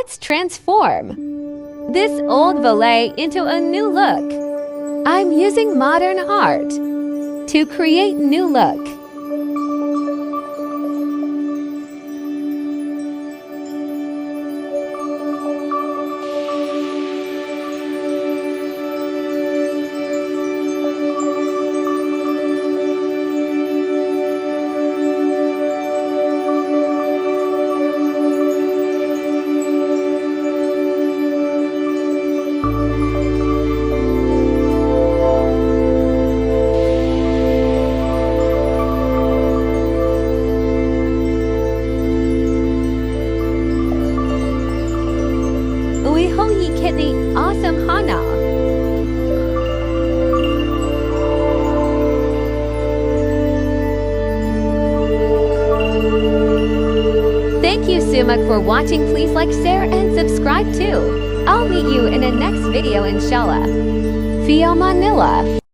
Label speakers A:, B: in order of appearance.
A: Let's transform this old valet into a new look. I'm using modern art to create new look. We hope you get the awesome kHANA. Thank you so much for watching. Please like, share and subscribe too. I'll meet you in the next video inshallah. Fi Manila.